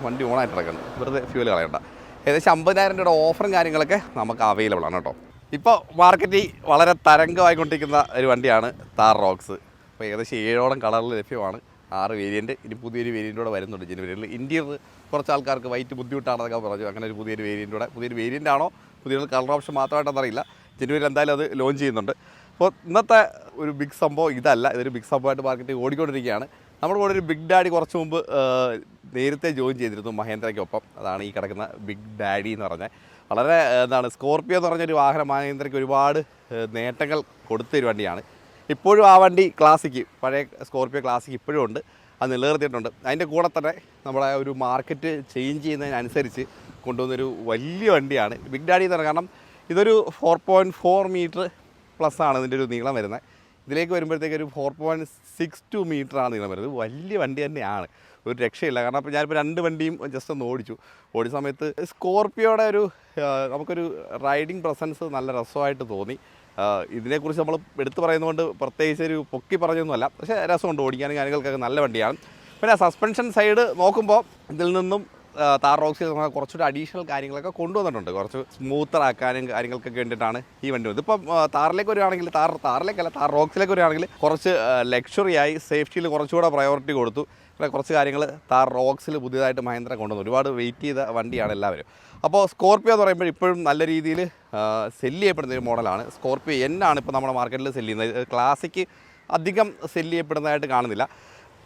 വണ്ടി ഓണായിട്ട് കിടക്കുന്നത്, വെറുതെ ഫ്യൂൽ കളയണ്ട. ഏകദേശം 50,000 രൂപയുടെ ഓഫറും കാര്യങ്ങളൊക്കെ നമുക്ക് അവൈലബിൾ ആണ് കേട്ടോ. ഇപ്പോൾ മാർക്കറ്റിൽ വളരെ തരംഗമായിക്കൊണ്ടിരിക്കുന്ന ഒരു വണ്ടിയാണ് താർ റോക്സ്. അപ്പോൾ ഏകദേശം 7ഓളം കളറിൽ ലഭ്യമാണ്, 6 വേരിയൻറ്റ്. ഇനി പുതിയൊരു വേരിയൻറ്റോടെ വരുന്നുണ്ട് ജനുവരിയിൽ. ഇന്ത്യയിൽ കുറച്ച് ആൾക്കാർക്ക് വൈറ്റ് ബുദ്ധിമുട്ടാണെന്നൊക്കെ പറഞ്ഞു. അങ്ങനെ ഒരു പുതിയൊരു വേരിയൻ്റ് ആണോ, പുതിയൊരു കളർ ഓപ്ഷൻ മാത്രമായിട്ടൊന്നറിയില്ല. ജനുവരിയിൽ എന്തായാലും അത് ലോഞ്ച് ചെയ്യുന്നുണ്ട്. അപ്പോൾ ഇന്നത്തെ ഒരു ബിഗ് സംഭവം ഇതല്ല, ഇതൊരു ബിഗ് സംഭവമായിട്ട് മാർക്കറ്റിൽ ഓടിക്കൊണ്ടിരിക്കുകയാണ്. നമ്മുടെ കൂടെ ഒരു ബിഗ് ഡാഡി കുറച്ച് മുമ്പ് നേരത്തെ ജോയിൻ ചെയ്തിരുന്നു മഹേന്ദ്രയ്ക്കൊപ്പം. അതാണ് ഈ കിടക്കുന്ന ബിഗ് ഡാഡി എന്ന് പറഞ്ഞാൽ. വളരെ സ്കോർപ്പിയോ എന്ന് പറഞ്ഞൊരു വാഹനം മഹേന്ദ്രയ്ക്ക് ഒരുപാട് നേട്ടങ്ങൾ കൊടുത്തൊരു വണ്ടിയാണ്. ഇപ്പോഴും ആ വണ്ടി ക്ലാസിക്ക്, പഴയ സ്കോർപ്പിയോ ക്ലാസിക്ക് ഇപ്പോഴും ഉണ്ട്, അത് നിലനിർത്തിയിട്ടുണ്ട്. അതിൻ്റെ കൂടെ തന്നെ നമ്മുടെ ഒരു മാർക്കറ്റ് ചേഞ്ച് ചെയ്യുന്നതിനനുസരിച്ച് കൊണ്ടുവന്നൊരു വലിയ വണ്ടിയാണ് ബിഗ് ഡാഡി എന്ന് പറയുന്നത്. കാരണം ഇതൊരു 4.4 മീറ്റർ പ്ലസ് ആണ് ഇതിൻ്റെ ഒരു നീളം വരുന്നത്. ഇതിലേക്ക് വരുമ്പോഴത്തേക്ക് ഒരു 4.62 മീറ്ററാണ് നീളം വരുന്നത്. വലിയ വണ്ടി തന്നെയാണ്, ഒരു രക്ഷയില്ല. കാരണം അപ്പോൾ ഞാനിപ്പോൾ 2 വണ്ടിയും ജസ്റ്റ് ഒന്ന് ഓടിച്ച സമയത്ത് സ്കോർപ്പിയോയുടെ നമുക്കൊരു റൈഡിങ് പ്രസൻസ് നല്ല രസമായിട്ട് തോന്നി. ഇതിനെക്കുറിച്ച് നമ്മൾ എടുത്തു പറയുന്നതുകൊണ്ട് പ്രത്യേകിച്ച് ഒരു പൊക്കി പറഞ്ഞൊന്നുമല്ല, പക്ഷേ രസമുണ്ട് ഓടിക്കാനും കാര്യങ്ങൾക്കൊക്കെ നല്ല വണ്ടിയാണ്. പിന്നെ സസ്പെൻഷൻ സൈഡ് നോക്കുമ്പോൾ ഇതിൽ നിന്നും താർ റോക്സിൽ കുറച്ചുകൂടി അഡീഷണൽ കാര്യങ്ങളൊക്കെ കൊണ്ടുവന്നിട്ടുണ്ട്. കുറച്ച് സ്മൂത്തറാക്കാനും കാര്യങ്ങൾക്കൊക്കെ വേണ്ടിയിട്ടാണ് ഈ വണ്ടി വന്നത്. ഇപ്പം താറിലേക്ക് വരികയാണെങ്കിൽ താർ റോക്സിലേക്ക് വരികയാണെങ്കിൽ കുറച്ച് ലക്ഷറിയായി, സേഫ്റ്റിയിൽ കുറച്ചുകൂടെ പ്രയോറിറ്റി കൊടുത്തു. പിന്നെ കുറച്ച് കാര്യങ്ങൾ താർ റോക്സിൽ പുതിയതായിട്ട് മഹേന്ദ്ര കൊണ്ടുവന്നു. ഒരുപാട് വെയിറ്റ് ചെയ്ത വണ്ടിയാണ് എല്ലാവരും. അപ്പോൾ സ്കോർപ്പിയോ എന്ന് പറയുമ്പോൾ ഇപ്പോഴും നല്ല രീതിയിൽ സെല്ല് ചെയ്യപ്പെടുന്ന ഒരു മോഡലാണ്. സ്കോർപ്പിയോ എന്നാണ് ഇപ്പോൾ നമ്മുടെ മാർക്കറ്റിൽ സെല്ല് ചെയ്യുന്നത്. ക്ലാസിക്ക് അധികം സെല്ല് ചെയ്യപ്പെടുന്നതായിട്ട് കാണുന്നില്ല.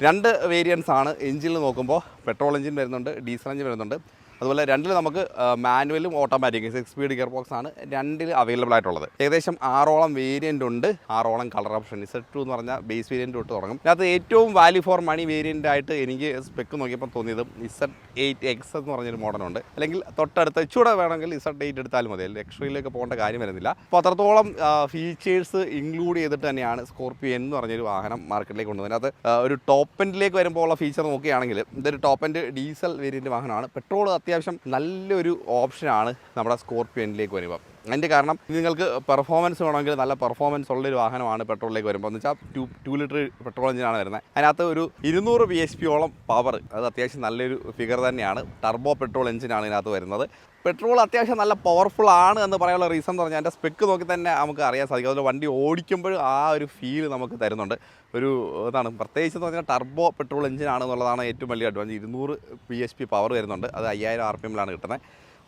2 വേരിയൻസ് ആണ്. എഞ്ചിനിൽ നോക്കുമ്പോൾ പെട്രോൾ എഞ്ചിൻ വരുന്നുണ്ട്, ഡീസൽ എഞ്ചിൻ വരുന്നുണ്ട്. അതുപോലെ 2 നമുക്ക് മാനുവലും ഓട്ടോമാറ്റിക് 6 സ്പീഡ് ഗിയർ ബോക്സ് ആണ് 2 അവൈലബിൾ ആയിട്ടുള്ളത്. ഏകദേശം 6ഓളം വേരിയൻ്റ് ഉണ്ട്, 6ഓളം കളർ ഓപ്ഷൻ. Z2 എന്ന് പറഞ്ഞാൽ ബേസ് വേരിയൻ്റ് തൊട്ട് തുടങ്ങും. അതിനകത്ത് ഏറ്റവും വാല്യൂ ഫോർ മണി വേരിയൻ്റ് ആയിട്ട് എനിക്ക് സ്പെക്ക് നോക്കിയപ്പോൾ തോന്നിയത് Z8X എന്ന് പറഞ്ഞൊരു മോഡലുണ്ട്. അല്ലെങ്കിൽ തൊട്ടടുത്ത് ഇച്ചൂടെ വേണമെങ്കിൽ Z8 എടുത്താലും മതി, ലക്ഷറിയിലേക്ക് പോകേണ്ട കാര്യം വരുന്നില്ല. അപ്പോൾ അത്രത്തോളം ഫീച്ചേഴ്സ് ഇൻക്ലൂഡ് ചെയ്തിട്ട് തന്നെയാണ് സ്കോർപ്പിയോ എന്ന് പറഞ്ഞൊരു വാഹനം മാർക്കറ്റിലേക്ക് കൊണ്ടുവന്നത്. അതിനകത്ത് ഒരു ടോപ്പ് എൻഡിലേക്ക് വരുമ്പോൾ ഉള്ള ഫീച്ചർ നോക്കുകയാണെങ്കിൽ ഇതൊരു ടോപ്പ് എൻഡ് ഡീസൽ വേരിയൻ്റ് വാഹനമാണ്. പെട്രോൾ അത്യാവശ്യം നല്ലൊരു ഓപ്ഷനാണ് നമ്മുടെ സ്കോർപ്പിയോ എൻഡിലേക്ക് വരുമ്പോൾ. അതിൻ്റെ കാരണം നിങ്ങൾക്ക് പെർഫോമൻസ് വേണമെങ്കിൽ നല്ല പെർഫോമൻസ് ഉള്ളൊരു വാഹനമാണ് പെട്രോളിലേക്ക് വരുമ്പോൾ. എന്ന് വെച്ചാൽ 2 ലിറ്റർ പെട്രോൾ എഞ്ചിനാണ് വരുന്നത്. അതിനകത്ത് ഒരു 200 bhp പവർ, അത് അത്യാവശ്യം നല്ലൊരു ഫിഗർ തന്നെയാണ്. ടർബോ പെട്രോൾ എഞ്ചിനാണ് ഇതിനകത്ത് വരുന്നത്. പെട്രോൾ അത്യാവശ്യം നല്ല പവർഫുൾ ആണ് എന്ന് പറയാനുള്ള റീസൺ എന്ന് പറഞ്ഞാൽ അതിൻ്റെ സ്പെക്ക് നോക്കി തന്നെ നമുക്ക് അറിയാൻ സാധിക്കും. അതുപോലെ വണ്ടി ഓടിക്കുമ്പോൾ ആ ഒരു ഫീൽ നമുക്ക് തരുന്നുണ്ട്. ഒരു ഇതാണ് പ്രത്യേകിച്ച് എന്ന് പറഞ്ഞാൽ ടർബോ പെട്രോൾ എഞ്ചിനാണെന്നുള്ളതാണ് ഏറ്റവും വലിയ അഡ്വാൻസ്. 200 bhp പവർ വരുന്നുണ്ട്, അത് 5000 RPM കിട്ടുന്നത്.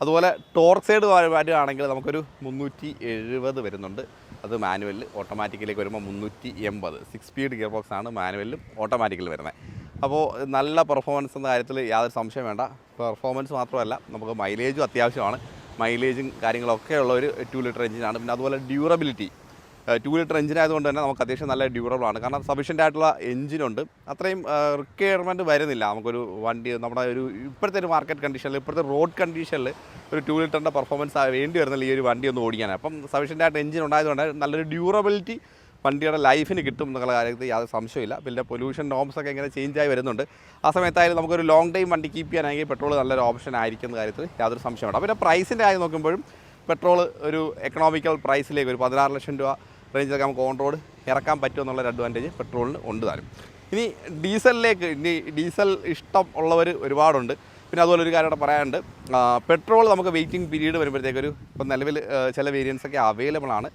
അതുപോലെ ടോർക്ക് സൈഡ് വരികയാണെങ്കിൽ നമുക്കൊരു 370 വരുന്നുണ്ട്. അത് മാനുവലിൽ. ഓട്ടോമാറ്റിക്കിലേക്ക് വരുമ്പോൾ 380. 6 സ്പീഡ് ഗിയർ ബോക്സ് ആണ് മാനുവലിലും ഓട്ടോമാറ്റിക്കലും വരുന്നത്. അപ്പോൾ നല്ല പെർഫോമൻസ് എന്ന കാര്യത്തിൽ യാതൊരു സംശയം വേണ്ട. പെർഫോമൻസ് മാത്രമല്ല, നമുക്ക് മൈലേജും അത്യാവശ്യമാണ്. മൈലേജും കാര്യങ്ങളൊക്കെ ഉള്ള ഒരു 2 ലിറ്റർ എഞ്ചിനാണ്. പിന്നെ അതുപോലെ ഡ്യൂറബിലിറ്റി, 2 ലിറ്റർ എഞ്ചിനായതുകൊണ്ട് തന്നെ നമുക്ക് അത്യാവശ്യം നല്ല ഡ്യൂറബിളാണ്. കാരണം സഫീഷ്യൻ്റ് ആയിട്ടുള്ള എഞ്ചിനുണ്ട്. അത്രയും റിക്വയർമെൻറ്റ് വരുന്നില്ല നമുക്കൊരു വണ്ടി. നമ്മുടെ ഒരു ഇപ്പോഴത്തെ ഒരു മാർക്കറ്റ് കണ്ടീഷനിൽ, ഇപ്പോഴത്തെ റോഡ് കണ്ടീഷനിൽ ഒരു 2 ലിറ്ററിൻ്റെ പെർഫോമൻസ് വേണ്ടി വരുന്നില്ല ഈ ഒരു വണ്ടി ഒന്ന് ഓടിക്കാൻ. അപ്പം സഫീഷ്യൻ്റ് ആയിട്ട് എഞ്ചിൻ ഉണ്ടായതുകൊണ്ട് നല്ലൊരു ഡ്യൂറബിലിറ്റി വണ്ടിയുടെ ലൈഫിന് കിട്ടും എന്നുള്ള കാര്യത്തിൽ യാതൊരു സംശയമില്ല. പിന്നെ പൊല്യൂഷൻ നോംസൊക്കെ ഇങ്ങനെ ചേഞ്ചായി വരുന്നുണ്ട്. ആ സമയത്തായാലും നമുക്കൊരു ലോങ് ടൈം വണ്ടി കീപ്പ് ചെയ്യാനാണെങ്കിൽ പെട്രോൾ നല്ലൊരു ഓപ്ഷൻ ആയിരിക്കുന്ന കാര്യത്തിൽ യാതൊരു സംശയമുണ്ട്. പിന്നെ പ്രൈസിൻ്റെ കാര്യം നോക്കുമ്പോഴും പെട്രോൾ ഒരു എക്കണോമിക്കൽ പ്രൈസിലേക്ക് ഒരു 16 ലക്ഷം രൂപ റേഞ്ചിലൊക്കെ നമുക്ക് ഓൺ റോഡ് ഇറക്കാൻ പറ്റുമെന്നുള്ളൊരു അഡ്വാൻറ്റേജ് പെട്രോളിന് ഉണ്ട് താനും. ഇനി ഡീസൽ ഇഷ്ടം ഉള്ളവർ ഒരുപാടുണ്ട്. പിന്നെ അതുപോലെ ഒരു കാര്യം കൂടെ പറയാനുണ്ട്. പെട്രോൾ നമുക്ക് വെയിറ്റിംഗ് പീരീഡ് വരുമ്പോഴത്തേക്കൊരു ഇപ്പം നിലവിൽ ചില വേരിയൻസൊക്കെ അവൈലബിൾ ആണ്.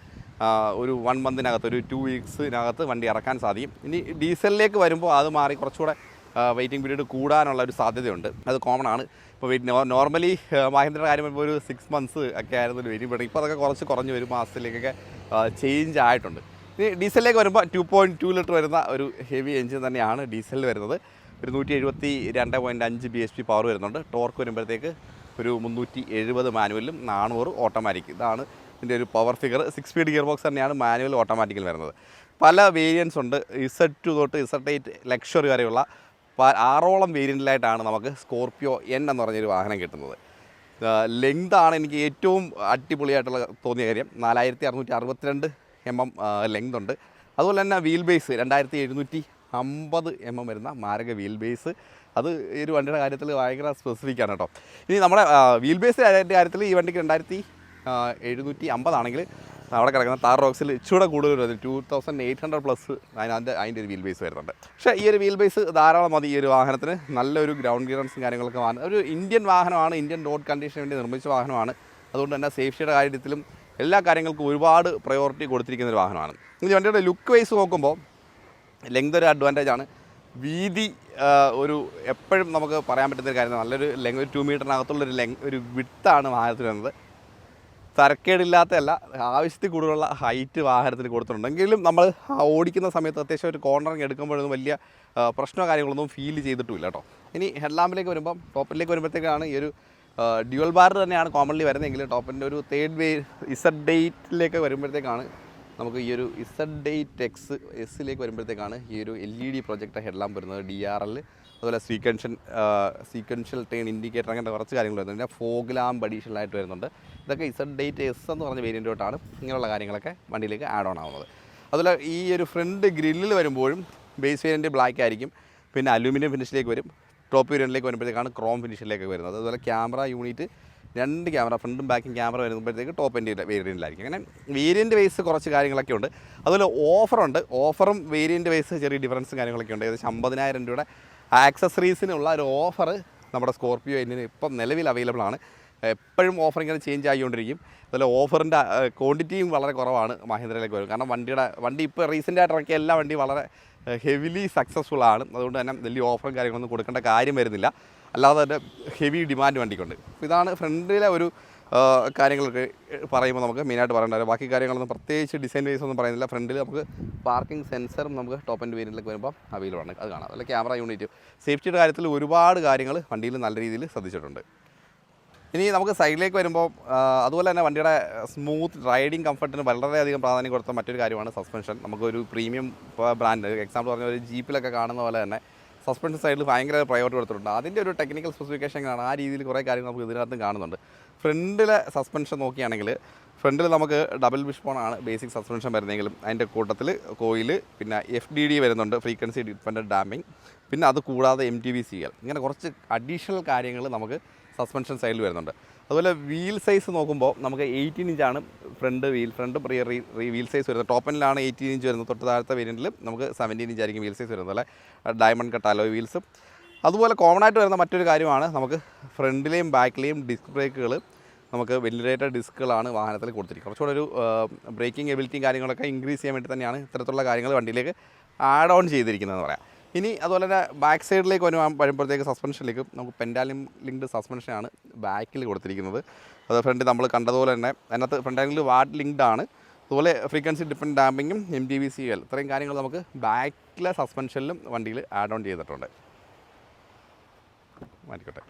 ഒരു 1 മന്തിനകത്ത്, ഒരു 2 വീക്സിനകത്ത് വണ്ടി ഇറക്കാൻ സാധിക്കും. ഇനി ഡീസലിലേക്ക് വരുമ്പോൾ അത് മാറി കുറച്ചുകൂടെ വെയിറ്റിംഗ് പീരീഡ് കൂടാനുള്ള ഒരു സാധ്യതയുണ്ട്. അത് കോമൺ ആണ്. ഇപ്പോൾ നോർമലി മഹേന്ദ്രയുടെ കാര്യം വരുമ്പോൾ ഒരു 6 മന്ത്സ് ഒക്കെ ആയിരുന്നു ഒരു വെയിറ്റിംഗ് പീരീഡ്. ഇപ്പോൾ അതൊക്കെ കുറച്ച് കുറഞ്ഞ് ഒരു മാസത്തിലേക്കൊക്കെ ചേഞ്ച് ആയിട്ടുണ്ട്. ഇനി ഡീസലിലേക്ക് വരുമ്പോൾ 2.2 ലിറ്റർ വരുന്ന ഒരു ഹെവി എഞ്ചിൻ തന്നെയാണ് ഡീസലിൽ വരുന്നത്. ഒരു 172.5 bhp പവർ വരുന്നുണ്ട്. ടോർക്ക് വരുമ്പോഴത്തേക്ക് ഒരു 370 മാനുവലും 400 ഓട്ടോമാറ്റിക്. ഇതാണ് ഇതിൻ്റെ ഒരു power figure. 6 speed gear box തന്നെയാണ് മാനുവൽ ഓട്ടോമാറ്റിക്കിൽ വരുന്നത്. പല വേരിയൻസ് ഉണ്ട്. Z2 തൊട്ട് Z8 ലക്ഷറി വരെയുള്ള 6ഓളം വേരിയൻറ്റിലായിട്ടാണ് നമുക്ക് സ്കോർപ്പിയോ N എന്ന് പറഞ്ഞൊരു വാഹനം കിട്ടുന്നത്. ലെങ്താണ് എനിക്ക് ഏറ്റവും അടിപൊളിയായിട്ടുള്ള തോന്നിയ കാര്യം. 4662 mm ലെങ്ത് ഉണ്ട്. അതുപോലെ തന്നെ വീൽ ബേസ് 2750 mm വരുന്ന മാരക വീൽ ബേസ്. അത് ഈ ഒരു വണ്ടിയുടെ കാര്യത്തിൽ ഭയങ്കര സ്പെസിഫിക്കാണ് കേട്ടോ. ഇനി നമ്മുടെ വീൽ ബേസിൻ്റെ കാര്യത്തിൽ ഈ വണ്ടിക്ക് 2750 ആണെങ്കിൽ അവിടെ കിടക്കുന്ന താർ റോക്സിൽ ഇച്ചിരി കൂടുതൽ വരുന്നത് 2800+ അതിൻ്റെ ഒരു വീൽ ബേസ് വരുന്നുണ്ട്. പക്ഷേ ഈ ഒരു വീൽ ബേസ് ധാരാളം മതി ഈ ഒരു വാഹനത്തിന്. നല്ലൊരു ഗ്രൗണ്ട് ക്ലിയറൻസും കാര്യങ്ങളൊക്കെ ഒരു ഇന്ത്യൻ വാഹനമാണ്, ഇന്ത്യൻ റോഡ് കണ്ടീഷന് വേണ്ടി നിർമ്മിച്ച വാഹനമാണ്. അതുകൊണ്ട് തന്നെ സേഫ്റ്റിയുടെ കാര്യത്തിലും എല്ലാ കാര്യങ്ങൾക്കും ഒരുപാട് പ്രയോറിറ്റി കൊടുത്തിരിക്കുന്ന ഒരു വാഹനമാണ്. ഈ വണ്ടിയുടെ ലുക്ക് വൈസ് നോക്കുമ്പോൾ ലെങ്ത് ഒരു അഡ്വാൻറ്റേജ് ആണ്. വീതി ഒരു എപ്പോഴും നമുക്ക് പറയാൻ പറ്റുന്നൊരു കാര്യം, നല്ലൊരു ലെങ്, ഒരു 2 മീറ്ററിനകത്തുള്ളൊരു ഒരു വിഡ്ത്താണ് വാഹനത്തിൽ വരുന്നത്. തരക്കേടില്ലാത്തതല്ല, ആവശ്യത്തിൽ കൂടുതലുള്ള ഹൈറ്റ് വാഹനത്തിന് കൊടുത്തിട്ടുണ്ടെങ്കിലും നമ്മൾ ഓടിക്കുന്ന സമയത്ത് അത്യാവശ്യം ഒരു കോർണറിങ് എടുക്കുമ്പോഴൊന്നും വലിയ പ്രശ്നമോ കാര്യങ്ങളൊന്നും ഫീൽ ചെയ്തിട്ടുമില്ല കേട്ടോ. ഇനി ഹെഡ് ലാമ്പിലേക്ക് വരുമ്പം, ടോപ്പിലേക്ക് വരുമ്പോഴത്തേക്കാണ് ഈ ഒരു ഡ്യുവൽ ബാർ തന്നെയാണ് കോമൺലി വരുന്നതെങ്കിൽ ടോപ്പിൻ്റെ ഒരു തേർഡ് Z8 വരുമ്പോഴത്തേക്കാണ് നമുക്ക് ഈ ഒരു Z8X വരുമ്പോഴത്തേക്കാണ് ഈ ഒരു LED പ്രൊജക്ടർ ഹെഡ് ലാമ്പ് വരുന്നത്. DRL, അതുപോലെ സീക്വൻഷ്യൽ ടേൺ ഇൻഡിക്കേറ്റർ, അങ്ങനത്തെ കുറച്ച് കാര്യങ്ങൾ വരുന്നുണ്ട്. പിന്നെ ഫോഗ് ലാമ്പ് അഡീഷണലായിട്ട് വരുന്നുണ്ട്. ഇതൊക്കെ Z8S എന്ന് പറഞ്ഞ വേരിയൻറ്റോട്ടാണ് ഇങ്ങനെയുള്ള കാര്യങ്ങളൊക്കെ വണ്ടിയിലേക്ക് ആഡ് ഓൺ ആവുന്നത്. അതുപോലെ ഈ ഒരു ഫ്രണ്ട് ഗ്രില്ലിൽ വരുമ്പോഴും ബേസ് വേരിയൻറ്റ് ബ്ലാക്ക് ആയിരിക്കും, പിന്നെ അലൂമിനിയം ഫിനിഷിലേക്ക് വരും. ടോപ്പ് വേരിയൻറ്റിലേക്ക് വരുമ്പോഴത്തേക്കാണ് ക്രോം ഫിനിഷിലേക്ക് വരുന്നത്. അതുപോലെ ക്യാമറ യൂണിറ്റ് 2 ക്യാമറ, ഫ്രണ്ടും ബാക്കും ക്യാമറ വരുമ്പോഴത്തേക്ക് ടോപ്പ് എൻ്റെ വേരിയൻറ്റിലായിരിക്കും. അങ്ങനെ വേരിയൻറ്റ് വൈസ് കുറച്ച് കാര്യങ്ങളൊക്കെ ഉണ്ട്. അതുപോലെ ഓഫറുണ്ട്. ഓഫറും വേരിയൻറ്റ് വൈസ് ചെറിയ ഡിഫറൻസും കാര്യങ്ങളൊക്കെ ഉണ്ട്. ഏകദേശം 50,000 രൂപയുടെ ആക്സസറീസിനുള്ള ഒരു ഓഫർ നമ്മുടെ സ്കോർപിയോ എന്നിന് ഇപ്പം നിലവിൽ അവൈലബിൾ ആണ്. എപ്പോഴും ഓഫർ ഇങ്ങനെ ചേഞ്ച് ആയിക്കൊണ്ടിരിക്കും. അതുപോലെ ഓഫറിൻ്റെ ക്വാണ്ടിറ്റിയും വളരെ കുറവാണ് മഹീന്ദ്രയിലേക്ക് വരും. കാരണം വണ്ടി ഇപ്പോൾ റീസെൻ്റായിട്ട് ഇറക്കിയ എല്ലാ വണ്ടിയും വളരെ ഹെവിലി സക്സസ്ഫുൾ ആണ്. അതുകൊണ്ട് തന്നെ വലിയ ഓഫറും കാര്യങ്ങളൊന്നും കൊടുക്കേണ്ട കാര്യം വരുന്നില്ല. അല്ലാതെ തന്നെ ഹെവി ഡിമാൻഡ് വണ്ടിക്കുണ്ട്. ഇതാണ് ഫ്രണ്ടിലെ ഒരു കാര്യങ്ങളൊക്കെ പറയുമ്പോൾ നമുക്ക് മെയിനായിട്ട് പറയേണ്ടത്. ബാക്കി കാര്യങ്ങളൊന്നും പ്രത്യേകിച്ച് ഡിസൈൻ വൈസ് ഒന്നും പറയുന്നില്ല. ഫ്രണ്ടിൽ നമുക്ക് പാർക്കിംഗ് സെൻസറും നമുക്ക് ടോപ്പ് ആൻഡ് വേരിയൻറ്റിലേക്ക് വരുമ്പോൾ അവൈലബിൾ ആണ്, അത് കാണാം. അതുപോലെ ക്യാമറ യൂണിറ്റ്, സേഫ്റ്റിയുടെ കാര്യത്തിൽ ഒരുപാട് കാര്യങ്ങൾ വണ്ടിയിൽ നല്ല രീതിയിൽ ശ്രദ്ധിച്ചിട്ടുണ്ട്. ഇനി നമുക്ക് സൈഡിലേക്ക് വരുമ്പോൾ അതുപോലെ തന്നെ വണ്ടിയുടെ സ്മൂത്ത് റൈഡിങ് കംഫർട്ടിന് വളരെയധികം പ്രാധാന്യം കൊടുത്ത മറ്റൊരു കാര്യമാണ് സസ്പെൻഷൻ. നമുക്കൊരു പ്രീമിയം ബ്രാൻഡ്, എക്സാമ്പിൾ പറഞ്ഞ ഒരു ജീപ്പിലൊക്കെ കാണുന്ന പോലെ തന്നെ സസ്പെൻഷൻ സൈഡിൽ ഭയങ്കര പ്രയോറിറ്റി കൊടുത്തിട്ടുണ്ട്. അതിൻ്റെ ഒരു ടെക്നിക്കൽ സ്പെസിഫിക്കേഷനാണ്. ആ രീതിയിൽ കുറേ കാര്യങ്ങൾ നമുക്ക് ഇതിനകത്തും കാണുന്നുണ്ട്. ഫ്രണ്ടിലെ സസ്പെൻഷൻ നോക്കുകയാണെങ്കിൽ ഫ്രണ്ടിൽ നമുക്ക് ഡബിൾ വിഷ്ബോണാണ് ബേസിക് സസ്പെൻഷൻ വരുന്നതെങ്കിലും അതിൻ്റെ കൂട്ടത്തിൽ കോയിൽ, പിന്നെ FDD വരുന്നുണ്ട്, ഫ്രീക്വൻസി ഡിപ്പെൻഡൻറ്റ് ഡാമ്പിങ്, പിന്നെ അത് കൂടാതെ MTBCL, ഇങ്ങനെ കുറച്ച് അഡീഷണൽ കാര്യങ്ങൾ നമുക്ക് സസ്പെൻഷൻ സൈഡിൽ വരുന്നുണ്ട്. അതുപോലെ വീൽ സൈസ് നോക്കുമ്പോൾ നമുക്ക് 18 ഇഞ്ചാണ് ഫ്രണ്ടും റിയർ വീൽ സൈസ് വരുന്നത്. ടോപ്പ് എൻഡിലാണ് 18 ഇഞ്ച് വരുന്നത്. തൊട്ട് താഴത്തെ വേരിയൻറ്റിൽ നമുക്ക് 17 ഇഞ്ച് ആയിരിക്കും വീൽ സൈസ് വരുന്നത്. അതുപോലെ ഡയമണ്ട് കട്ട് അലോയ് വീൽസും. അതുപോലെ കോമൺ ആയിട്ട് വരുന്ന മറ്റൊരു കാര്യമാണ് നമുക്ക് ഫ്രണ്ടിലെയും ബാക്കിലെയും ഡിസ്ക് ബ്രേക്കുകൾ നമുക്ക് വെന്റിലേറ്റഡ് ഡിസ്കുകളാണ് വാഹനത്തിൽ കൊടുത്തിരിക്കുന്നത്. കുറച്ചുകൂടെ ഒരു ബ്രേക്കിംഗ് എബിലിറ്റിയും കാര്യങ്ങളൊക്കെ ഇൻക്രീസ് ചെയ്യാൻ വേണ്ടി തന്നെയാണ് ഇത്തരത്തിലുള്ള കാര്യങ്ങൾ വണ്ടിയിലേക്ക് ആഡ് ഓൺ ചെയ്തിരിക്കുന്നതെന്ന് പറയാം. ഇനി അതുപോലെ തന്നെ ബാക്ക് സൈഡിലേക്ക് വരുമ്പോഴത്തേക്ക് സസ്പെൻഷനിലേക്ക് നമുക്ക് പെൻഡാലിയം ലിങ്ക്ഡ് സസ്പെൻഷനാണ് ബാക്കിൽ കൊടുത്തിരിക്കുന്നത്. അത് ഫ്രണ്ട് നമ്മൾ കണ്ടതുപോലെ തന്നെ അതിനകത്ത് ഫ്രണ്ടാലിൽ വാട്ട് ലിങ്ക്ഡ് ആണ്. അതുപോലെ ഫ്രീക്വൻസി ഡിപ്പെൻഡൻറ്റ് ഡാമ്പിങ്ങും MTBCL, ഇത്രയും കാര്യങ്ങൾ നമുക്ക് ബാക്കിലെ സസ്പെൻഷനിലും വണ്ടിയിൽ ആഡ് ഓൺ ചെയ്തിട്ടുണ്ട്. മാറ്റിക്കോട്ടെ.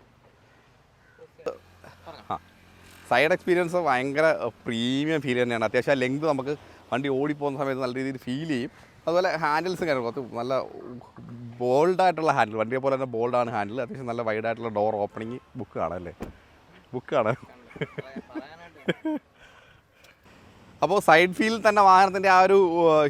സൈഡ് എക്സ്പീരിയൻസ് ഭയങ്കര പ്രീമിയം ഫീൽ തന്നെയാണ്. അത്യാവശ്യം ലെങ്ത് നമുക്ക് വണ്ടി ഓടിപ്പോകുന്ന സമയത്ത് നല്ല രീതിയിൽ ഫീൽ ചെയ്യും. അതുപോലെ ഹാൻഡിൽസും കാര്യങ്ങളും നല്ല ബോൾഡായിട്ടുള്ള ഹാൻഡിൽ, വണ്ടിയെ പോലെ തന്നെ ബോൾഡാണ് ഹാൻഡിൽ. അത്യാവശ്യം നല്ല വൈഡായിട്ടുള്ള ഡോർ ഓപ്പണിങ്. ബുക്ക് കാണാം. അപ്പോൾ സൈഡ് ഫീൽ തന്നെ വാഹനത്തിൻ്റെ ആ ഒരു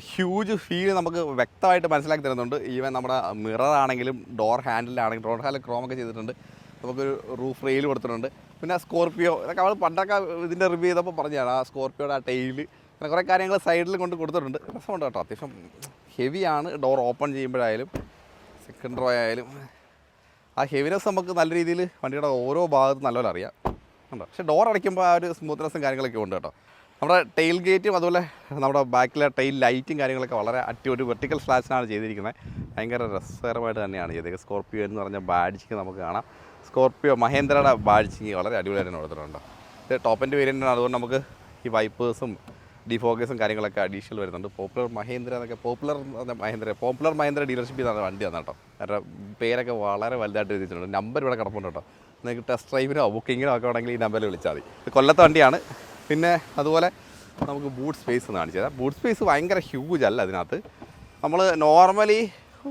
ഹ്യൂജ് ഫീൽ നമുക്ക് വ്യക്തമായിട്ട് മനസ്സിലാക്കി തരുന്നുണ്ട്. ഈവൻ നമ്മുടെ മിററാണെങ്കിലും ഡോർ ഹാൻഡിലാണെങ്കിലും ഡോർ ഹാൻഡിൽ ക്രോമൊക്കെ ചെയ്തിട്ടുണ്ട്. നമുക്കൊരു റൂഫ് റെയിൽ കൊടുത്തിട്ടുണ്ട്. പിന്നെ സ്കോർപിയോ, ഇതൊക്കെ അവൾ പണ്ടൊക്കെ ഇതിൻ്റെ റിവ്യൂ ചെയ്തപ്പോൾ പറഞ്ഞതാണ് ആ സ്കോർപിയോയുടെ ആ ടെയിൽ, അങ്ങനെ കുറേ കാര്യങ്ങൾ സൈഡിൽ കൊണ്ട് കൊടുത്തിട്ടുണ്ട്. രസമുണ്ട് കേട്ടോ. അത്യാവശ്യം ഹെവിയാണ്. ഡോർ ഓപ്പൺ ചെയ്യുമ്പോഴായാലും സെക്കൻഡ് റോ ആയാലും ആ ഹെവിനെസ് നമുക്ക് നല്ല രീതിയിൽ വണ്ടിയുടെ ഓരോ ഭാഗത്തും നല്ലപോലെ അറിയാം ഉണ്ടോ. പക്ഷേ ഡോർ അടയ്ക്കുമ്പോൾ ആ ഒരു സ്മൂത്ത്നെസ്സും കാര്യങ്ങളൊക്കെ ഉണ്ട് കേട്ടോ. നമ്മുടെ ടെയിൽ ഗേറ്റും അതുപോലെ നമ്മുടെ ബാക്കിലെ ടെയിൽ ലൈറ്റും കാര്യങ്ങളൊക്കെ വളരെ ഒരു വെർട്ടിക്കൽ സ്ലാച്ചിനാണ് ചെയ്തിരിക്കുന്നത്. ഭയങ്കര രസകരമായിട്ട് തന്നെയാണ് ചെയ്തത്. സ്കോർപിയോ എന്ന് പറഞ്ഞ ബാഡ്ജിങ് നമുക്ക് കാണാം. സ്കോർപിയോ മഹേന്ദ്രയുടെ ബാഡ്ജിങ് വളരെ അടിപൊളിയായിട്ട് തന്നെ കൊടുത്തിട്ടുണ്ട്. ഇത് ടോപ്പ് എൻഡ് വേരിയൻ്റാണ്. അതുകൊണ്ട് നമുക്ക് ഈ വൈപ്പേഴ്സും ഡിഫോക്കസും കാര്യങ്ങളൊക്കെ അഡീഷണൽ വരുന്നുണ്ട്. പോപ്പുലർ മഹേന്ദ്ര ഡീലർഷിപ്പ് ചെയ്താണ് വണ്ടി തന്നെ കേട്ടോ. അവരുടെ പേരൊക്കെ വളരെ വലുതായിട്ട് എഴുതിയിട്ടുണ്ട്. നമ്പർ ഇവിടെ കിടപ്പുണ്ട് കേട്ടോ. നിങ്ങൾക്ക് ടെസ്റ്റ് ഡ്രൈവിനോ ബുക്കിങ്ങിനോ ഒക്കെ വേണമെങ്കിൽ ഈ നമ്പറിൽ വിളിച്ചാൽ മതി. ഇത് കൊല്ലത്തെ വണ്ടിയാണ്. പിന്നെ അതുപോലെ നമുക്ക് ബൂട്ട് സ്പേസ് എന്ന് കാണിച്ചു തരാം. ബൂട്ട് സ്പേസ് ഭയങ്കര ഹ്യൂജ് അല്ല അതിനകത്ത്. നമ്മൾ നോർമലി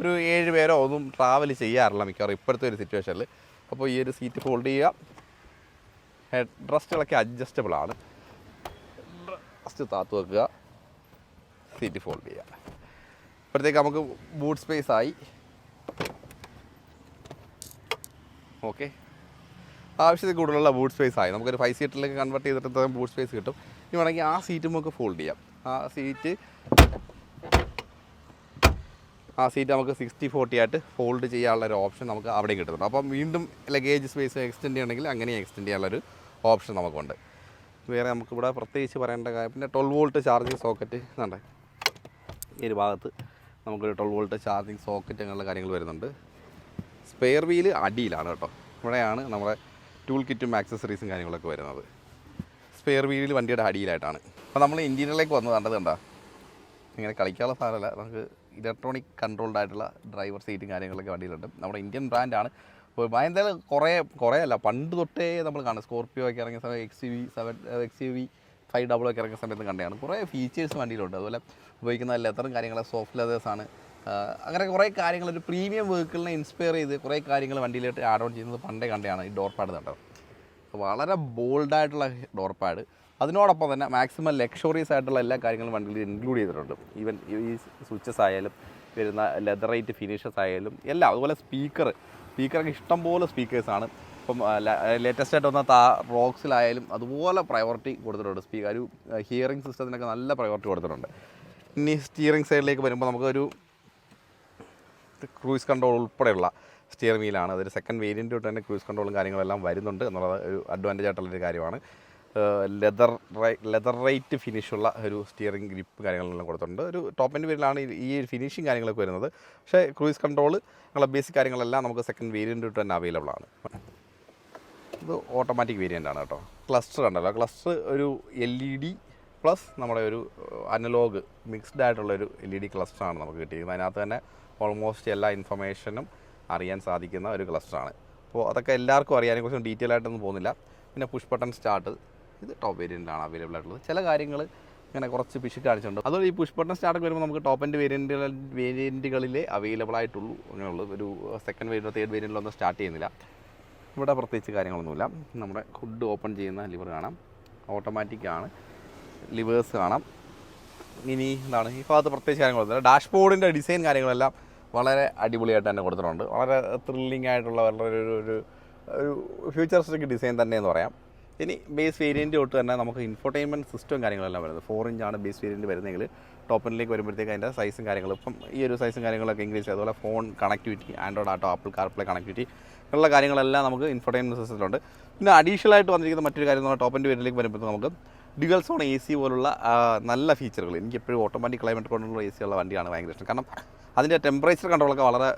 ഒരു 7 പേരോ ഒന്നും ട്രാവൽ ചെയ്യാറില്ല മിക്കവാറും ഇപ്പോഴത്തെ ഒരു സിറ്റുവേഷനിൽ. അപ്പോൾ ഈ ഒരു സീറ്റ് ഫോൾഡ് ചെയ്യുക. ഹെഡ് റെസ്റ്റുകളൊക്കെ അഡ്ജസ്റ്റബിൾ ആണ്. റെസ്റ്റ് താത്തു വെക്കുക, സീറ്റ് ഫോൾഡ് ചെയ്യുക. അപ്പോഴത്തേക്ക് നമുക്ക് ബൂട്ട് സ്പേസ് ആയി. ഓക്കെ. ആവശ്യത്തിൽ കൂടുതലുള്ള ബൂട്ട് സ്പേസ് ആയി. നമുക്കൊരു 5 സീറ്റിലേക്ക് കൺവേർട്ട് ചെയ്തിട്ട് ബൂട്ട് സ്പേസ് കിട്ടും. ഇനി വേണമെങ്കിൽ ആ സീറ്റ് നമുക്ക് ഫോൾഡ് ചെയ്യാം. ആ സീറ്റ് നമുക്ക് 60-40 ആയിട്ട് ഫോൾഡ് ചെയ്യാനുള്ള ഒരു ഓപ്ഷൻ നമുക്ക് അവിടെ കിട്ടുന്നുണ്ട്. അപ്പം വീണ്ടും ലഗേജ് സ്പേസ് എക്സ്റ്റെൻഡ് ചെയ്യണമെങ്കിൽ അങ്ങനെ എക്സ്റ്റെൻഡ് ചെയ്യാനുള്ളൊരു ഓപ്ഷൻ നമുക്കുണ്ട്. വേറെ നമുക്കിവിടെ പ്രത്യേകിച്ച് പറയേണ്ട കാര്യം പിന്നെ 12 വോൾട്ട് ചാർജിങ് സോക്കറ്റ് ഇതുണ്ട്. ഈ ഒരു ഭാഗത്ത് നമുക്കൊരു 12 വോൾട്ട് ചാർജിങ് സോക്കറ്റ് അങ്ങനെയുള്ള കാര്യങ്ങൾ വരുന്നുണ്ട്. സ്പെയർ വീല് അടിയിലാണ് കേട്ടോ. ഇവിടെയാണ് നമ്മുടെ ടൂൾ കിറ്റും ആക്സസറീസും കാര്യങ്ങളൊക്കെ വരുന്നത്. സ്പെയർ വീലിൽ വണ്ടിയുടെ അടിയിലായിട്ടാണ്. അപ്പോൾ നമ്മൾ ഇൻറ്റീരിയറിലേക്ക് വന്ന് കണ്ടത് കണ്ടാ ഇങ്ങനെ കളിക്കാനുള്ള സാധനമല്ല, നമുക്ക് ഇലക്ട്രോണിക് കൺട്രോൾഡ് ആയിട്ടുള്ള ഡ്രൈവർ സീറ്റും കാര്യങ്ങളൊക്കെ വണ്ടിയിലുണ്ട്. നമ്മുടെ ഇന്ത്യൻ ബ്രാൻഡാണ്. അപ്പോൾ എന്തായാലും കുറേ അല്ല, പണ്ട് തൊട്ടേ നമ്മൾ കാണും. സ്കോർപ്പിയോ ഒക്കെ ഇറങ്ങിയ സമയം XUV 500 ഒക്കെ ഇറങ്ങിയ സമയത്ത് കണ്ടതാണ്. കുറേ ഫീച്ചേഴ്സ് വണ്ടിയിലുണ്ട്. അതുപോലെ ഉപയോഗിക്കുന്ന ലെതറും കാര്യങ്ങളും സോഫ്റ്റ് ലെതേഴ്സാണ്. അങ്ങനെ കുറേ കാര്യങ്ങൾ ഒരു പ്രീമിയം വെഹിക്കിളിനെ ഇൻസ്പയർ ചെയ്ത് കുറേ കാര്യങ്ങൾ വണ്ടിയിലോട്ട് ആഡ് ഓൺ ചെയ്യുന്നത് പണ്ടേ കണ്ടതാണ്. ഈ ഡോർ പാഡ് കണ്ടത് വളരെ ബോൾഡായിട്ടുള്ള ഡോർ പാഡ്. അതിനോടൊപ്പം തന്നെ മാക്സിമം ലക്ഷറീസ് ആയിട്ടുള്ള എല്ലാ കാര്യങ്ങളും വണ്ടിയിൽ ഇൻക്ലൂഡ് ചെയ്തിട്ടുണ്ട്. ഈവൻ ഈ സ്വിച്ചസ് ആയാലും വരുന്ന ലെതറൈറ്റ് ഫിനിഷസ് ആയാലും എല്ലാം. അതുപോലെ സ്പീക്കറൊക്കെ ഇഷ്ടംപോലെ സ്പീക്കേഴ്സാണ്. ഇപ്പം ലേറ്റസ്റ്റ് ആയിട്ട് വന്ന റോക്സിലായാലും അതുപോലെ പ്രയോറിറ്റി കൊടുത്തിട്ടുണ്ട്. ഒരു ഹിയറിംഗ് സിസ്റ്റത്തിനൊക്കെ നല്ല പ്രയോറിറ്റി കൊടുത്തിട്ടുണ്ട്. ഇനി സ്റ്റിയറിംഗ് സൈഡിലേക്ക് വരുമ്പോൾ നമുക്കൊരു ക്രൂയിസ് കൺട്രോൾ ഉൾപ്പെടെയുള്ള സ്റ്റിയറിംഗ് വീലാണ്. അതൊരു സെക്കൻഡ് വേരിയൻ്റ് തൊട്ട് തന്നെ ക്രൂയിസ് കൺട്രോളും കാര്യങ്ങളെല്ലാം വരുന്നുണ്ട് എന്നുള്ളത് ഒരു അഡ്വാൻറ്റേജ് ആയിട്ടുള്ളൊരു കാര്യമാണ്. ലെതർ റൈറ്റ് ഫിനിഷുള്ള ഒരു സ്റ്റിയറിംഗ് ഗ്രിപ്പ് കാര്യങ്ങളെല്ലാം കൊടുത്തിട്ടുണ്ട്. ഒരു ടോപ്പ് എൻഡ് വേരിയൻ്റാണ് ഈ ഫിനിഷിങ് കാര്യങ്ങളൊക്കെ വരുന്നത്. പക്ഷേ ക്രൂയിസ് കൺട്രോൾ അങ്ങനെയുള്ള ബേസിക് കാര്യങ്ങളെല്ലാം നമുക്ക് സെക്കൻഡ് വേരിയൻ്റ് തൊട്ട് തന്നെ അവൈലബിൾ ആണ്. ഇത് ഓട്ടോമാറ്റിക് വേരിയൻ്റ് ആണ് കേട്ടോ. ക്ലസ്റ്റർ കണ്ടല്ലോ, ക്ലസ്റ്റർ ഒരു LED പ്ലസ് നമ്മുടെ ഒരു അനലോഗ് മിക്സ്ഡ് ആയിട്ടുള്ളൊരു LED ക്ലസ്റ്ററാണ് നമുക്ക് കിട്ടിയിരിക്കുന്നത്. അതിനകത്ത് തന്നെ ഓൾമോസ്റ്റ് എല്ലാ ഇൻഫർമേഷനും അറിയാൻ സാധിക്കുന്ന ഒരു ക്ലസ്റ്ററാണ്. അപ്പോൾ അതൊക്കെ എല്ലാവർക്കും അറിയാൻ കുറച്ചും ഡീറ്റെയിൽ ആയിട്ടൊന്നും പോകുന്നില്ല. പിന്നെ പുഷ് ബട്ടൺ സ്റ്റാർട്ട്, ഇത് ടോപ്പ് വേരിയൻ്റാണ് അവൈലബിൾ ആയിട്ടുള്ളത്. ചില കാര്യങ്ങൾ ഇങ്ങനെ കുറച്ച് പിശുക്ക് കാണിച്ചിട്ടുണ്ട്. അതുപോലെ ഈ പുഷ് ബട്ടൺ സ്റ്റാർട്ടൊക്കെ വരുമ്പോൾ നമുക്ക് ടോപ്പ് എൻഡ് വേരിയൻറ്റുകളിലേ അവൈലബിൾ ആയിട്ടുള്ളൂ. അങ്ങനെയുള്ളത് ഒരു സെക്കൻഡ് വേരിയൻ്റ് തേർഡ് വേരിയൻറ്റിലൊന്നും സ്റ്റാർട്ട് ചെയ്യുന്നില്ല. ഇവിടെ പ്രത്യേകിച്ച് കാര്യങ്ങളൊന്നുമില്ല. നമ്മുടെ ഹുഡ് ഓപ്പൺ ചെയ്യുന്ന ലിവർ കാണാം, ഓട്ടോമാറ്റിക്കാണ്. ലിവേഴ്സ് കാണാം. ഇനി എന്താണ് ഈ ഭാഗത്ത് പ്രത്യേകിച്ച് കാര്യങ്ങളൊന്നുമില്ല. ഡാഷ്ബോർഡിൻ്റെ ഡിസൈൻ കാര്യങ്ങളെല്ലാം വളരെ അടിപൊളിയായിട്ട് തന്നെ കൊടുത്തിട്ടുണ്ട്. വളരെ ത്രില്ലിംഗ് ആയിട്ടുള്ള വളരെ ഒരു ഫ്യൂച്ചറിസ്റ്റിക് ഡിസൈൻ തന്നെ എന്ന് പറയാം. ഇനി ബേസ് വേരിയൻറ്റ് തൊട്ട് തന്നെ നമുക്ക് ഇൻഫോർടൈൻമെൻറ്റ് സിസ്റ്റവും കാര്യങ്ങളെല്ലാം വരുന്നത് 4 ഇഞ്ചാണ് ബേസ് വേരിയൻറ്റ് വരുന്നതെങ്കിൽ ടോപ്പ് എൻഡിലേക്ക് വരുമ്പോഴത്തേക്ക് അതിൻ്റെ സൈസും കാര്യങ്ങളും ഇപ്പം ഈ ഒരു സൈസും കാര്യങ്ങളൊക്കെ ഇൻക്രീസ് ചെയ്യും. അതുപോലെ ഫോൺ കണക്ടിവിറ്റി, ആൻഡ്രോയിഡ് ആട്ടോ, ആപ്പിൾ കാർപ്ലേ കണക്ടിവിറ്റി ഉള്ള കാര്യങ്ങളെല്ലാം നമുക്ക് ഇൻഫോർടൈൻമെൻറ്റ് സിസ്റ്റത്തിലുണ്ട്. പിന്നെ അഡീഷണൽ ആയിട്ട് വന്നിരിക്കുന്ന മറ്റൊരു കാര്യം എന്ന് പറഞ്ഞാൽ ടോപ്പ് എൻഡ് വേരിയൻറ്റിലേക്ക് വരുമ്പോൾ നമുക്ക് ഡ്യുവൽ സോൺ AC പോലുള്ള നല്ല ഫീച്ചറുകൾ. എനിക്ക് എപ്പോഴും ഓട്ടോമാറ്റിക് ക്ലൈമറ്റ് കൺട്രോൾ AC ഉള്ള വണ്ടിയാണ് ഭയങ്കര ഇഷ്ടം. കാരണം അതിൻ്റെ ടെമ്പറേച്ചർ കൺട്രോളൊക്കെ വളരെ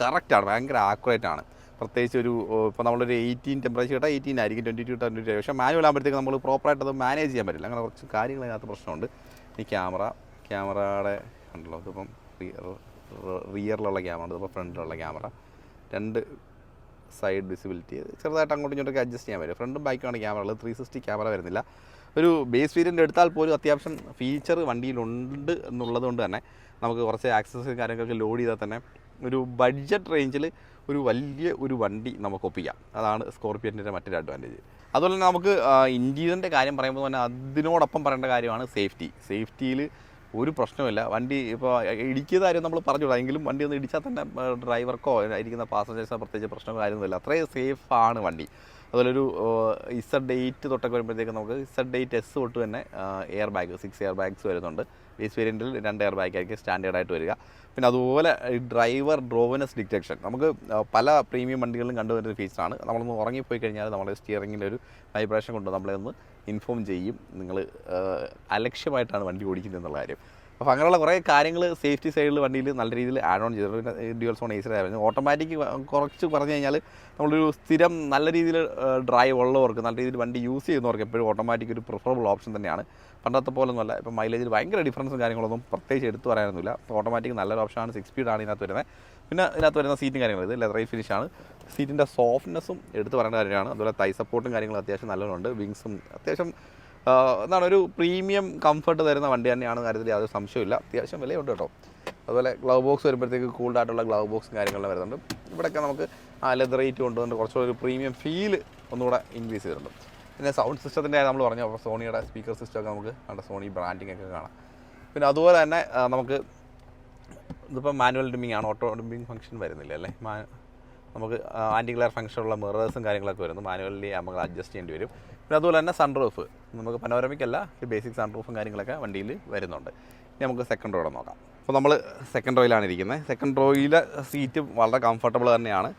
കറക്റ്റാണ്, ഭയങ്കര ആക്യുറേറ്റ് ആണ്. പ്രത്യേകിച്ച് ഇപ്പോൾ നമ്മളൊരു 18 ടെമ്പറേച്ചർ കിട്ടാൽ 18 ആയിരിക്കും, 22 കിട്ടാൻ 22. പക്ഷേ മാനുവൽ ആകുമ്പോഴത്തേക്ക് നമ്മൾ പ്രോപ്പറായിട്ട് അത് മാനേജ് ചെയ്യാൻ പറ്റില്ല. അങ്ങനെ കുറച്ച് കാര്യങ്ങൾ അതിനകത്ത് പ്രശ്നമുണ്ട്. ഈ ക്യാമറയുടെ ഉണ്ടല്ലോ, ഇതിപ്പം റിയറിലുള്ള ക്യാമറ, ഇതിപ്പോൾ ഫ്രണ്ടിലുള്ള ക്യാമറ, 2 സൈഡ് വിസിബിലിറ്റി ചെറുതായിട്ട് അങ്ങോട്ടും ഇങ്ങോട്ടൊക്കെ അഡ്ജസ്റ്റ് ചെയ്യാൻ പറ്റും. ഫ്രണ്ടും ബാക്കാണ് ക്യാമറ ഉള്ളത്. 360 ക്യാമറ വരുന്നില്ല. ഒരു ബേസ് വേരിയൻ്റ് എടുത്താൽ പോലും അത്യാവശ്യം ഫീച്ചർ വണ്ടിയിലുണ്ട് എന്നുള്ളത് കൊണ്ട് തന്നെ നമുക്ക് കുറച്ച് ആക്സസറി കാര്യങ്ങളൊക്കെ ലോഡ് ചെയ്താൽ തന്നെ ഒരു ബഡ്ജറ്റ് റേഞ്ചിൽ ഒരു വണ്ടി നമുക്ക് ഒപ്പിക്കാം. അതാണ് സ്കോർപിയോൻ്റെ മറ്റൊരു അഡ്വാൻറ്റേജ്. അതുപോലെ തന്നെ നമുക്ക് ഇൻറ്റീരിയറിൻ്റെ കാര്യം പറയുമ്പോൾ തന്നെ അതിനോടൊപ്പം പറയേണ്ട കാര്യമാണ് സേഫ്റ്റിയിൽ ഒരു പ്രശ്നമില്ല. വണ്ടി ഇപ്പോൾ ഇടിക്കുന്ന കാര്യം നമ്മൾ പറഞ്ഞുകൂടാ, എങ്കിലും വണ്ടി ഒന്ന് ഇടിച്ചാൽ തന്നെ ഡ്രൈവർക്കോ ഇരിക്കുന്ന പാസഞ്ചേഴ്സിനോ പ്രത്യേകിച്ച് പ്രശ്നമോ കാര്യമൊന്നുമില്ല. അത്രയും സേഫാണ് വണ്ടി. അതുപോലെ ഒരു Z8 തൊട്ടൊക്കെ വരുമ്പോഴത്തേക്ക് നമുക്ക് Z8S തൊട്ട് തന്നെ 6 എയർ ബാഗ്സ് വരുന്നുണ്ട്. ബേസ് വേരിയൻറ്റിൽ 2 എയർ ബാഗ് ആയിരിക്കും സ്റ്റാൻഡേർഡായിട്ട് വരിക. പിന്നെ അതുപോലെ ഡ്രോവനസ് ഡിറ്റക്ഷൻ നമുക്ക് പല പ്രീമിയം വണ്ടികളിലും കണ്ടുവരുന്ന ഫീച്ചറാണ്. നമ്മളൊന്ന് ഉറങ്ങിപ്പോയി കഴിഞ്ഞാൽ നമ്മുടെ സ്റ്റിയറിങ്ങിൻ്റെ ഒരു വൈബ്രേഷൻ കൊണ്ട് നമ്മളെ ഒന്ന് ഇൻഫോം ചെയ്യും നിങ്ങൾ അലക്ഷ്യമായിട്ടാണ് വണ്ടി ഓടിക്കുന്നത് എന്നുള്ള കാര്യം. അപ്പോൾ അങ്ങനെയുള്ള കുറേ കാര്യങ്ങൾ സേഫ്റ്റി സൈഡിൽ വണ്ടിയിൽ നല്ല രീതിയിൽ ആഡ് ഓൺ ചെയ്തിട്ടുണ്ട്. ഡ്യുവൽ സോൺ AC ആയിരുന്നു. ഓട്ടോമാറ്റിക് കുറച്ച് പറഞ്ഞു കഴിഞ്ഞാൽ നമ്മളൊരു സ്ഥിരം നല്ല രീതിയിൽ ഡ്രൈവ് ഉള്ളവർക്ക്, നല്ല രീതിയിൽ വണ്ടി യൂസ് ചെയ്യുന്നവർക്ക് എപ്പോഴും ഓട്ടോമാറ്റിക് ഒരു പ്രിഫറബിൾ ഓപ്ഷൻ തന്നെയാണ്. പണ്ടത്തെ പോലൊന്നുമല്ല. ഇപ്പോൾ മൈലേജിൽ ഭയങ്കര ഡിഫറൻസും കാര്യങ്ങളൊന്നും പ്രത്യേകിച്ച് എടുത്തു പറയാനൊന്നുമില്ല. ഓട്ടോമാറ്റിക് നല്ലൊരു ഓപ്ഷനാണ്. 6 സ്പീഡാണ് ഇതിനകത്ത് വരുന്നത്. പിന്നെ ഇതിനകത്ത് വരുന്ന സീറ്റും കാര്യങ്ങൾ, ഇത് ലെതർ ഫിനിഷാണ്. സീറ്റിൻ്റെ സോഫ്റ്റ്നെസ്സും എടുത്ത് പറയേണ്ട കാര്യമാണ്. അതുപോലെ തൈ സപ്പോർട്ടും കാര്യങ്ങളും അത്യാവശ്യം നല്ലതുണ്ട്. വിങ്സും അത്യാവശ്യം എന്താണ് ഒരു പ്രീമിയം കംഫർട്ട് തരുന്ന വണ്ടി തന്നെയാണ്, കാര്യത്തിൽ യാതൊരു സംശയമില്ല. അത്യാവശ്യം വിലയുണ്ട് കേട്ടോ. അതുപോലെ ഗ്ലൗ ബോക്സ് വരുമ്പോഴത്തേക്ക് കൂൾഡായിട്ടുള്ള ഗ്ലൗ ബോക്സും കാര്യങ്ങളെല്ലാം വരുന്നുണ്ട്. ഇവിടെയൊക്കെ നമുക്ക് ലെതർ റേറ്റ് കൊണ്ടുവന്ന് കുറച്ചുകൂടി ഒരു പ്രീമിയം ഫീൽ ഒന്നുകൂടെ ഇൻക്രീസ് ചെയ്തിട്ടുണ്ട്. പിന്നെ സൗണ്ട് സിസ്റ്റത്തിൻ്റെ കാര്യം നമ്മൾ പറഞ്ഞു. അപ്പോൾ സോണിയുടെ സ്പീക്കർ സിസ്റ്റമൊക്കെ നമുക്ക് കണ്ട സോണി ബ്രാൻഡിങ് ഒക്കെ കാണാം. പിന്നെ അതുപോലെ തന്നെ നമുക്ക് ഇതിപ്പോൾ മാനുവൽ ഡിമ്മിങ് ആണ്, ഓട്ടോ ഡിമ്മിങ് ഫംഗ്ഷൻ വരുന്നില്ല അല്ലേ. നമുക്ക് ആൻറ്റി ഗ്ലെയർ ഫംഗ്ഷനുള്ള മിറേഴ്സും കാര്യങ്ങളൊക്കെ വരുന്നു. മാനുവലി നമുക്ക് അഡ്ജസ്റ്റ് ചെയ്യേണ്ടി വരും. പിന്നെ അതുപോലെ തന്നെ സൺറൂഫ് നമുക്ക് പനോരമിക്കല്ല, ബേസിക് സൺറൂഫും കാര്യങ്ങളൊക്കെ വണ്ടിയിൽ വരുന്നുണ്ട്. ഇനി നമുക്ക് സെക്കൻഡ് റോയുടെ നോക്കാം. അപ്പോൾ നമ്മൾ സെക്കൻഡ് റോയിലാണ് ഇരിക്കുന്നത്. സെക്കൻഡ് റോയിലെ സീറ്റ് വളരെ കംഫർട്ടബിൾ തന്നെയാണ്.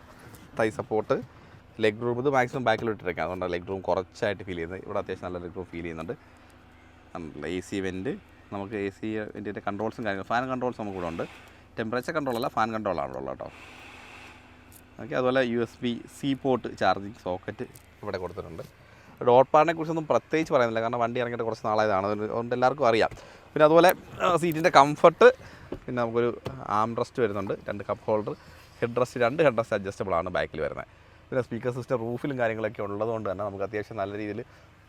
തൈ സപ്പോർട്ട്, ലെഗ് റൂം ഇത് മാക്സിമം ബാക്കിൽ ഇട്ടിരിക്കുക, അതുകൊണ്ടാണ് ലെഗ് റൂം കുറച്ചായിട്ട് ഫീൽ ചെയ്യുന്നത്. ഇവിടെ അത്യാവശ്യം നല്ല ലെഗ് റൂം ഫീൽ ചെയ്യുന്നുണ്ട്. AC വെൻറ്റ്, നമുക്ക് AC വെൻറ്റിൻ്റെ കൺട്രോൾസും കാര്യങ്ങളും, ഫാൻ കൺട്രോൾസ് നമുക്കിവിടെ ഉണ്ട്. ടെമ്പറേച്ചർ കൺട്രോളല്ല, ഫാൻ കൺട്രോളാണ് ഉള്ളത് കേട്ടോ. ഓക്കെ, അതുപോലെ USB-C പോർട്ട് ചാർജിങ് സോക്കറ്റ് ഇവിടെ കൊടുത്തിട്ടുണ്ട്. ഡോട്ട് പാഡിനെ കുറിച്ചൊന്നും പ്രത്യേകിച്ച് പറയുന്നില്ല, കാരണം വണ്ടി ഇറങ്ങിയിട്ട് കുറച്ച് നാളായതാണ്, അതുകൊണ്ട് എല്ലാവർക്കും അറിയാം. പിന്നെ അതുപോലെ സീറ്റിൻ്റെ കംഫർട്ട്, പിന്നെ നമുക്കൊരു ആം റെസ്റ്റ് വരുന്നുണ്ട്, 2 cup holder, head rest 2 head rest adjustable ആണ് ബാക്കിൽ വരുന്നത്. പിന്നെ സ്പീക്കർ സിസ്റ്റം റൂഫിലും കാര്യങ്ങളൊക്കെ ഉള്ളതുകൊണ്ട് തന്നെ നമുക്ക് അത്യാവശ്യം നല്ല രീതിയിൽ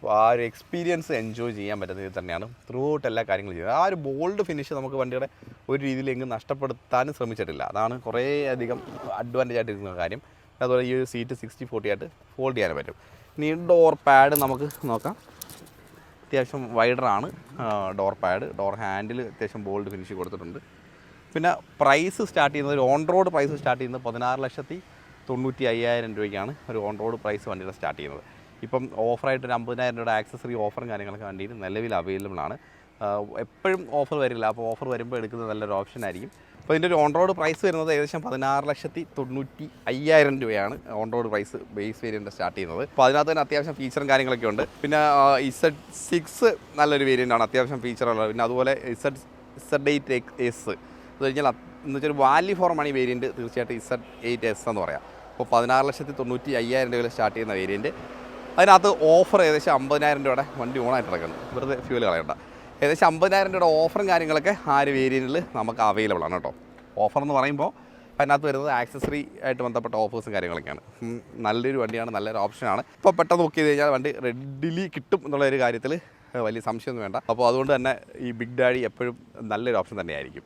ആ ഒരു എക്സ്പീരിയൻസ് എൻജോയ് ചെയ്യാൻ പറ്റുന്ന രീതിയിൽ തന്നെയാണ് ത്രൂ ഔട്ട് എല്ലാ കാര്യങ്ങളും ചെയ്യുന്നത്. ആ ഒരു ബോൾഡ് ഫിനിഷ് നമുക്ക് വണ്ടിയുടെ ഒരു രീതിയിൽ എങ്ങും നഷ്ടപ്പെടുത്താനും ശ്രമിച്ചിട്ടില്ല. അതാണ് കുറേ അധികം അഡ്വാൻറ്റേജ് ആയിട്ടിരിക്കുന്ന കാര്യം. അതുപോലെ ഈ ഒരു സീറ്റ് 60-40 ആയിട്ട് ഫോൾഡ് ചെയ്യാനും പറ്റും. ഇനി ഡോർ പാഡ് നമുക്ക് നോക്കാം. അത്യാവശ്യം വൈഡറാണ് ഡോർ പാഡ്. ഡോർ ഹാൻഡിൽ അത്യാവശ്യം ബോൾഡ് ഫിനിഷ് കൊടുത്തിട്ടുണ്ട്. പിന്നെ പ്രൈസ് സ്റ്റാർട്ട് ചെയ്യുന്നത്, ഒരു ഓൺ റോഡ് പ്രൈസ് സ്റ്റാർട്ട് ചെയ്യുന്നത് 16,95,000 രൂപയ്ക്കാണ് ഒരു ഓൺ റോഡ് പ്രൈസ് വണ്ടിയുടെ സ്റ്റാർട്ട് ചെയ്യുന്നത്. ഇപ്പം ഓഫറായിട്ട് ഒരു 50,000 രൂപയുടെ ആക്സസറി ഓഫറും കാര്യങ്ങളൊക്കെ വണ്ടിയിൽ നിലവിൽ അവൈലബിൾ ആണ്. എപ്പോഴും ഓഫർ വരില്ല, അപ്പോൾ ഓഫർ വരുമ്പോൾ എടുക്കുന്നത് നല്ലൊരു ഓപ്ഷൻ ആയിരിക്കും. അപ്പോൾ ഇതിൻ്റെ ഒരു ഓൺ റോഡ് പ്രൈസ് വരുന്നത് ഏകദേശം 16,95,000 രൂപയാണ് on road price base variant start ചെയ്യുന്നത്. അപ്പോൾ അതിനകത്ത് തന്നെ അത്യാവശ്യം ഫീച്ചറും കാര്യങ്ങളൊക്കെ ഉണ്ട്. പിന്നെ Z6 നല്ലൊരു വേരിയൻ്റാണ്, അത്യാവശ്യം ഫീച്ചറുള്ളത്. പിന്നെ അതുപോലെ Z8S അത് കഴിഞ്ഞാൽ എന്ന് വെച്ചാൽ വാല്യൂ ഫോർ മണി വേരിയൻറ്റ് തീർച്ചയായിട്ടും Z8S എന്ന് പറയാം. അപ്പോൾ 16,95,000 രൂപയിൽ സ്റ്റാർട്ട് ചെയ്യുന്ന വേരിയൻറ്റ്. അതിനകത്ത് ഓഫർ ഏകദേശം 50,000 രൂപയുടെ വണ്ടി ഓണായിട്ട് നടക്കുന്നത്, വെറുതെ ഫ്യൂൽ കളയണ്ട. ഏകദേശം 50,000 രൂപയുടെ ഓഫറും കാര്യങ്ങളൊക്കെ ആ ഒരു വേരിയൻറ്റിൽ നമുക്ക് അവൈലബിൾ ആണ് കേട്ടോ. ഓഫർ എന്ന് പറയുമ്പോൾ അതിനകത്ത് വരുന്നത് ആക്സസറി ആയിട്ട് ബന്ധപ്പെട്ട ഓഫേഴ്സും കാര്യങ്ങളൊക്കെയാണ്. നല്ലൊരു വണ്ടിയാണ്, നല്ലൊരു ഓപ്ഷനാണ്. ഇപ്പോൾ പെട്ടെന്ന് നോക്കി ചെയ്ത് കഴിഞ്ഞാൽ വണ്ടി റെഡിലി കിട്ടും എന്നുള്ളൊരു കാര്യത്തിൽ വലിയ സംശയമൊന്നും വേണ്ട. അപ്പോൾ അതുകൊണ്ട് തന്നെ ഈ ബിഗ് ഡാഡി എപ്പോഴും നല്ലൊരു ഓപ്ഷൻ തന്നെയായിരിക്കും.